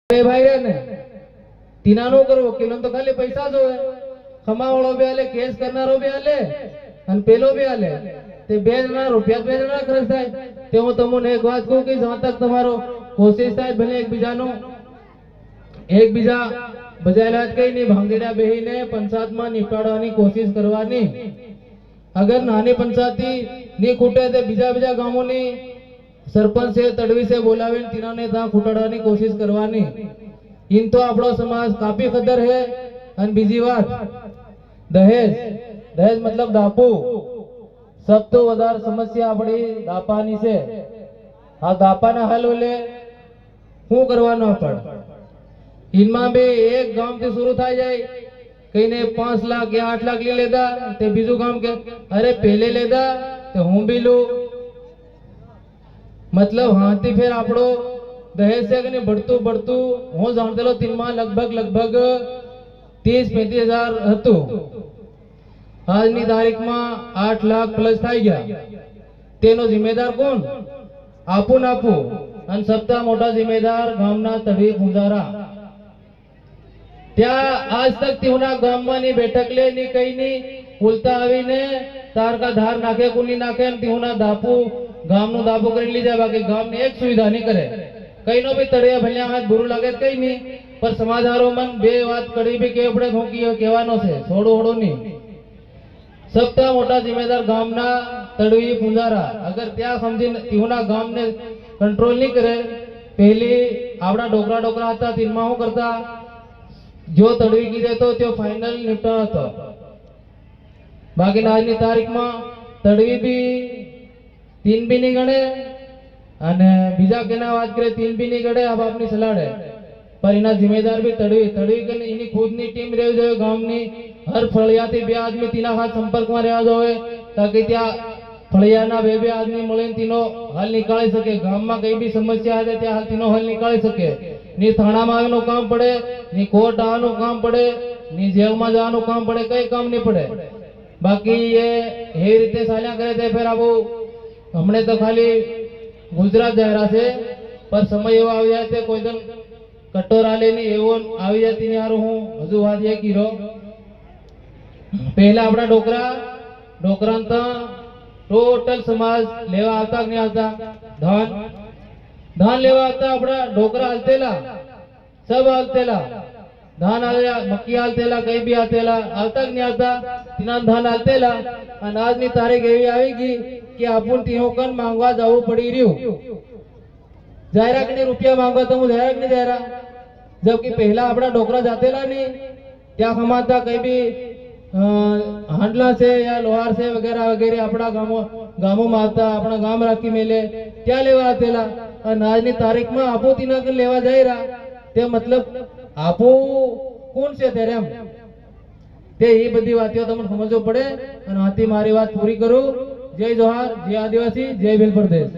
ભાઈ રે ને તીના નો કરો વકીલો તો ખાલી પૈસા જોવે કમાવાળો બે આલે કેસ કરનારો બે આલે અને પેલો બે આલે તે બે જણા રૂપિયા બે જણા ખર્ચ થાય તે હું તમને એક વાત કહું કે જ્યાં તક તમારો કોશિશ થાય ભલે એકબીજા બજાયલા કઈ નહીં ભાંગેડા બેહીને પંચાયતમાં નિપટાડવાની કોશિશ કરવાની અગર નાની પંચાયતી ની ખૂટે તે બીજા ગામોની સરપંચ છે તડવી છે બોલાવીને તીનાને ત્યાં ખૂટાડવાની કોશિશ કરવાની इन तो આપણો સમાજ કાફી કદર હે અને બીજી વાત દહેજ મતલબ દાપુ સબ તો વધારે સમસ્યા આપણી દાપાની છે આ દાપાના હલ ઓલે શું કરવાનો આપણ इनमें भी एक गांव से शुरू था जाए कहीं ने 5 लाख या 8 लाख ले लेता ते बीजू गांव के अरे पहले लेता तो हूं भी लू मतलब हाथी फिर आपड़ो दहेज से कने बढ़तू हूँ जानते लो 3 माह लगभग 30-35 हजार हतु આજની તારીખમાં 8 લાખ પ્લસ થઈ ગયા તેનો જિમ્મેદાર કોણ આપું અને સપ્તાહ મોટા જિમ્મેદાર ગામના તળવી ફુંજારા ત્યાં આજ તક તેઓના ગામમાં ની બેઠક લે ની કઈ ની ઉલતા આવીને તાર કા ધાર નાખે કુની નાખે ને તેઓના દાપુ ગામનું દાપુ કરી લીધા બાકી ગામની એક સુવિધા નહીં કરે કઈ નો ભી તળિયા ભલ્યા હાથ બુરું લાગે કઈ નહીં પર સમાધારો મન બે વાત કડી ભી કે આપણે થોકી કહેવાનો છે થોડો નહીં સપ્તાહ મોટા જિમ્મેદાર ગામના તળવી ફુંજારા અગર ત્યાં સમજીને તેઓના ગામને કંટ્રોલ નહીં કરે પહેલી આપણા ડોકરા હતા તેમાં શું કરતા जो तड़वी की देतो त्यो फाइनल निपटा હતો બાકી આજની તારીખમાં તડવી બી 3 બી ની ગણે અને બીજા કેના વાત કરે 3 બી ની ગણે આ બાપની સલાડે પર એના જિમ્મેદાર બી તડવી કે એની ખુદની ટીમ રહેવી જોઈએ ગામની હર ફળિયાથી બે આદમી તેના હાથ સંપર્કમાં રહેવા જોઈએ તાકી ત્યાં ફળિયાના બે આદમી મળીને તેનો હલ નીકાળી શકે ગામમાં કઈ બી સમસ્યા આવે ત્યાં તેનો હલ નીકાળી શકે ની થાણામાં આવવાનું કામ પડે ની કોર્ટ આવવાનું કામ પડે ની જેલમાં જવાનું કામ પડે કઈ કામ નહીં પડે બાકી એ રીતે ચાલ્યા કરે તે ફેર આવું હમણે તો ખાલી ગુજરાત જાહેરા છે પર સમય એવો આવી જાય તે કોઈ દન કટોરા લેની એવો આવી જાય તેની હારું હું હજુ વાત એ કીરો પહેલા આપણા ડોકરા તો ટોટલ સમાજ લેવા આવતા કે નહીં આવતા धान लेवा आता अपना डोकरा आलतेला सब आलतेला धान आल्या मक्की आलतेला कई भी आतेला आता नहीं आता तिना धान आलतेला અને આજની તારીખ એવી આવી ગઈ કે આપણ તીહો કન માંગવા જવું પડી રહ્યું જાયરા કે રૂપિયા માંગવા તો હું જાયરા કે જાયરા જબकि પહેલા આપણા ડોકરા જાતેલા नहीं ત્યાં ખમાતા કઈ भी हांडला से या लोहार से वगैरह अपना गामों में आता अपना गाम राखी मेले क्या लेवा आतेला આજની તારીખમાં આપો તીના કે લેવા જઈ રહ્યા તે મતલબ આપો કોણ છે ત્યારે એમ તે એ બધી વાતો તમને સમજવો પડે અને આથી મારી વાત પૂરી કરું જય જોહાર જય આદિવાસી જય ભીલ પ્રદેશ